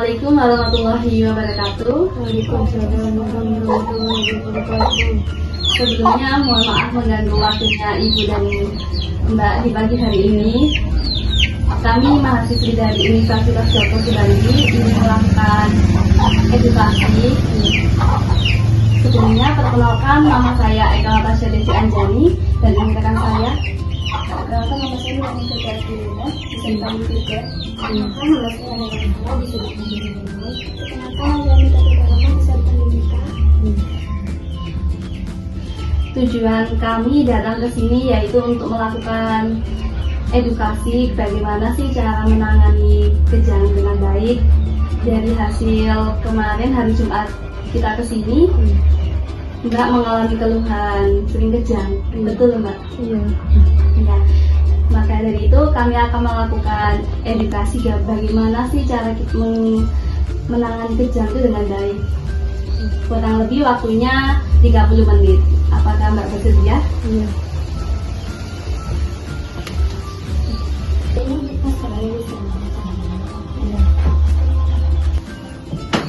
Assalamualaikum warahmatullahi wabarakatuh. Waalaikumsalam warahmatullahi wabarakatuh. Sebelumnya mohon maaf mengganggu waktunya Ibu dan Mbak di pagi hari ini. Kami mahasiswi dari Universitas Depok Bali ingin melakukan edukasi. Sebelumnya perkenalkan, nama saya Eka Natasha Desi Anjani dan ini rekan saya. Perkenalkan, nama saya Nani Kejardirina, bisa dipanggil Tiga. Perkenalkan, nama saya Nani Kejardirina, bisa dipanggil Nini. Perkenalkan, nama saya Nita Kejardirina, bisa dipanggil Nita. Tujuan kami datang ke sini yaitu untuk melakukan edukasi bagaimana sih cara menangani kejang dengan baik. Dari hasil kemarin hari Jumat kita ke sini, Mbak mengalami keluhan sering kejang, betul Mbak? Iya. Ya. Maka dari itu kami akan melakukan edukasi bagaimana sih cara kita menangani kejang itu dengan baik. Kurang lebih waktunya 30 menit. Apakah Mbak bersedia? Iya. Ini masalahnya bisa. Iya.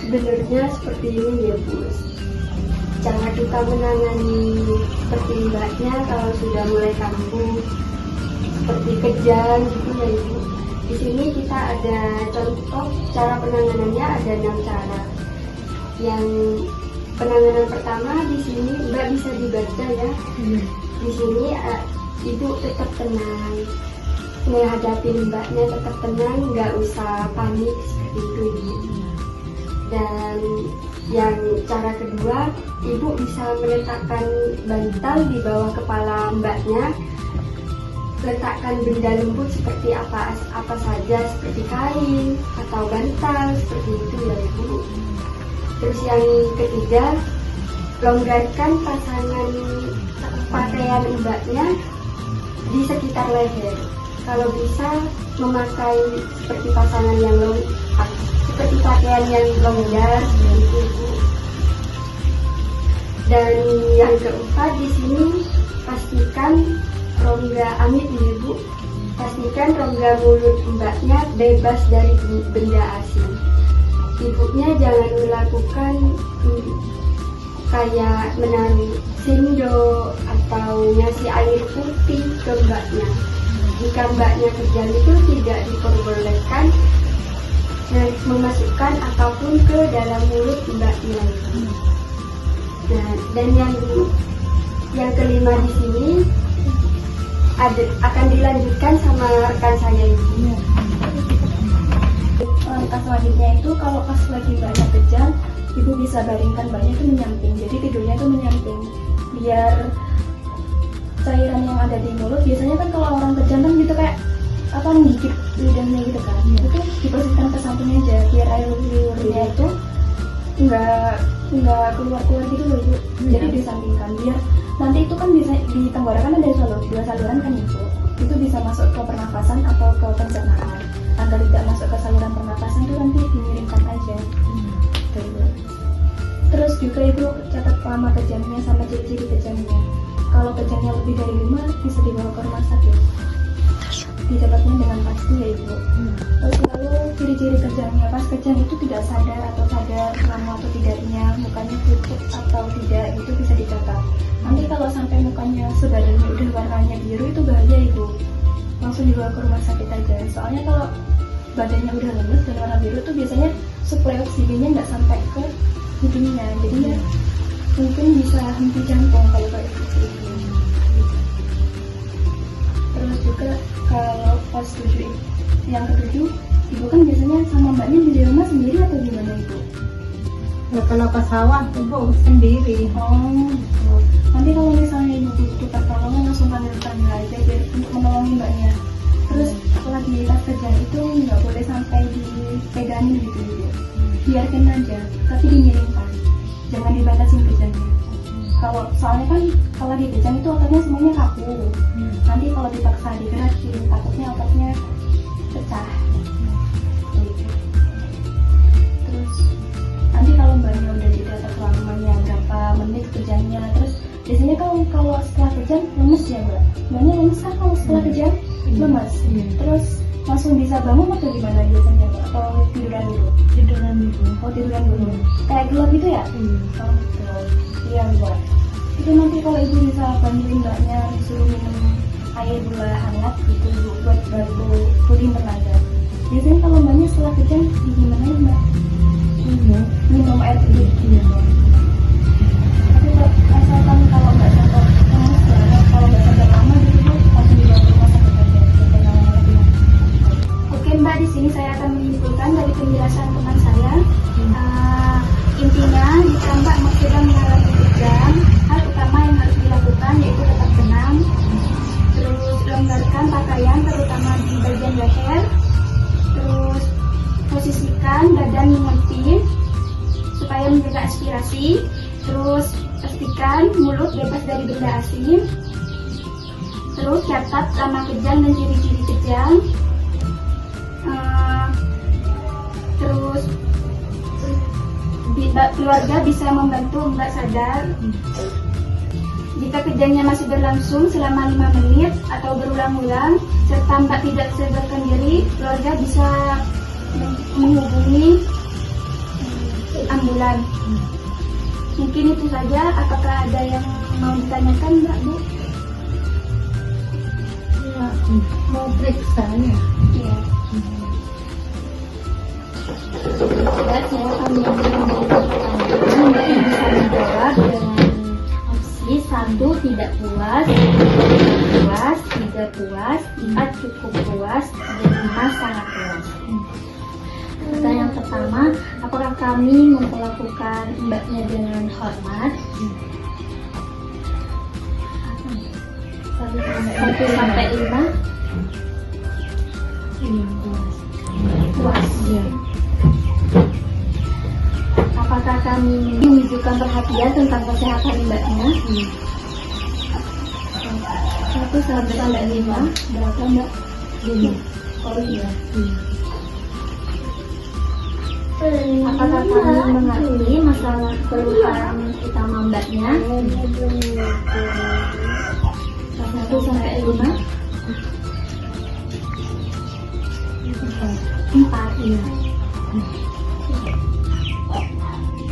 Sebenarnya seperti ini ya Bu. Cara kita menangani seperti mbaknya kalau sudah mulai kambuh, seperti kejang gitu ya Ibu. Di sini kita ada contoh cara penanganannya, ada 6 cara. Yang penanganan pertama di sini Mbak bisa dibaca ya. Di sini Ibu tetap tenang, menghadapi mbaknya tetap tenang, nggak usah panik seperti itu Ibu. Dan yang cara kedua, Ibu bisa meletakkan bantal di bawah kepala mbaknya. Letakkan benda lembut seperti apa saja, seperti kain atau bantal seperti itu ya Ibu. Terus yang ketiga, longgarkan pasangan pakaian mbaknya di sekitar leher. Kalau bisa memakai seperti pasangan yang seperti pakaian yang longgar seperti itu. Dan yang keempat di sini pastikan rongga amit ya Bu. Pastikan rongga mulut mbaknya bebas dari benda asing. Ibunya jangan melakukan kayak menaruh sendok atau ngasih air putih ke mbaknya. Jika mbaknya kejang itu tidak diperbolehkan memasukkan apapun ke dalam mulut mbaknya. Nah, dan yang kelima di sini akan dilanjutkan sama rekan saya ini. Langkah selanjutnya itu kalau pas lagi banyak kejang, Ibu bisa baringkan mbaknya itu menyamping. Jadi tidurnya itu menyamping, biar cairan yang ada di mulut, biasanya kan kalau orang kejang kan gitu kayak menggigit lidahnya gitu kan, itu diposisikan ke samping aja biar air liurnya itu nggak keluar gitu loh Ibu. Jadi disampingkan biar nanti itu kan bisa di tenggorokan ada dua saluran kan Ibu, itu bisa masuk ke pernafasan atau ke pencernaan. Agar tidak masuk ke saluran pernafasan itu nanti dimiringkan aja. Terus juga Ibu catat lama kejangnya sama ciri-ciri kejangnya. Kalau kejangnya lebih dari 5 bisa dibawa ke rumah sakit. Dicatatnya dengan pasti ya Ibu. Terus lalu ciri-ciri kejangnya, pas kejang itu tidak sadar atau sadar lama atau tidaknya, mukanya pucat atau tidak, itu bisa dicatat. Nanti kalau sampai mukanya sebadannya udah warnanya biru itu bahaya Ibu. Langsung dibawa ke rumah sakit aja. Soalnya kalau badannya udah lemes dan warna biru tuh biasanya suplai oksigennya nggak sampai ke hidungnya, jadinya mungkin bisa henti jantung kalau kayak gitu. Terus juga kalau pas 7 yang ke-7, Ibu kan biasanya sama mbaknya di rumah sendiri atau gimana Ibu? Ya, kalau ke sawah Ibu sendiri. Oh, gitu. Nanti kalau misalnya Ibu butuh pertolongan langsung panggil tetangga aja untuk menolong mbaknya. Terus lagi pas kejang itu nggak boleh sampai dipegangin gitu Ibu. Biarkan aja, tapi dimiringkan. Jangan dibatasin kejangnya. Soalnya kan kalau di kejang itu ototnya semuanya kaku. Nanti kalau dipaksa digerakin, takutnya ototnya pecah. Terus nanti kalau mbaknya udah dicatat lamanya berapa menit kejangnya, terus biasanya kalau setelah kejang lemes ya mbaknya lemes kan kalau setelah kejang lemes. Terus langsung bisa bangun atau gimana biasanya Mbak? Atau tiduran dulu? Tiduran Oh, tiduran dulu. Kayak gelap gitu ya? Oh, betul. Iya, Mbak. Itu nanti kalau ibu bisa bantuin mbaknya disuruh minum air gula hangat gitu Bu, buat bantu pulih tenaga. Biasanya kalau mbaknya setelah kejang gimana ya Mbak? Minum air putih. Tapi asalkan kalau nggak sampai lemes banget, kalau nggak sampai lama gitu Bu, langsung dibawa ke rumah sakit aja. Oke Mbak, di sini saya akan menyimpulkan dari penjelasan teman saya. Intinya, jika Mbak sedang mengalami kejang, hal utama yang harus dilakukan yaitu tetap tenang, terus longgarkan pakaian terutama di bagian leher, terus posisikan badan mengepit supaya menjaga aspirasi, terus pastikan mulut bebas dari benda asing, terus catat lama kejang dan ciri-ciri kejang, terus keluarga bisa membantu Mbak sadar. Jika kejangnya masih berlangsung selama 5 menit atau berulang-ulang serta Mbak tidak sadarkan diri, keluarga bisa menghubungi ambulan. Mungkin itu saja. Apakah ada yang mau ditanyakan Mbak Bu? Ya, mau periksa ya. Iya. Dan saya akan menjawab pertanyaan Mbak yang bisa menjawab dengan opsi 1 tidak puas, 2 puas, 3 puas, 4 cukup puas, dan 5 sangat puas. Pertanyaan pertama, apakah kami memperlakukan mbaknya dengan hormat? 1 sampai 5 puas. Apakah kami menunjukkan perhatian tentang kesehatan mbaknya? 1 sampai 5 berapa Mbak? 5. Oh iya. Apakah kami mengerti masalah keluhan utama mbaknya? 1 sampai 5. 4 iya.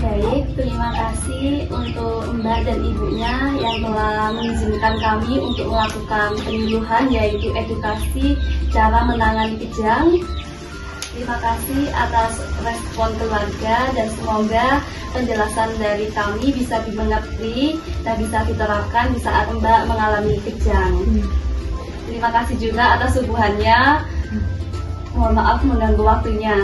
Baik, terima kasih untuk Mbak dan Ibunya yang telah mengizinkan kami untuk melakukan penyuluhan yaitu edukasi cara menangani kejang. Terima kasih atas respon keluarga dan semoga penjelasan dari kami bisa dimengerti dan bisa diterapkan di saat Mbak mengalami kejang. Terima kasih juga atas subuhannya. Mohon maaf mengganggu waktunya.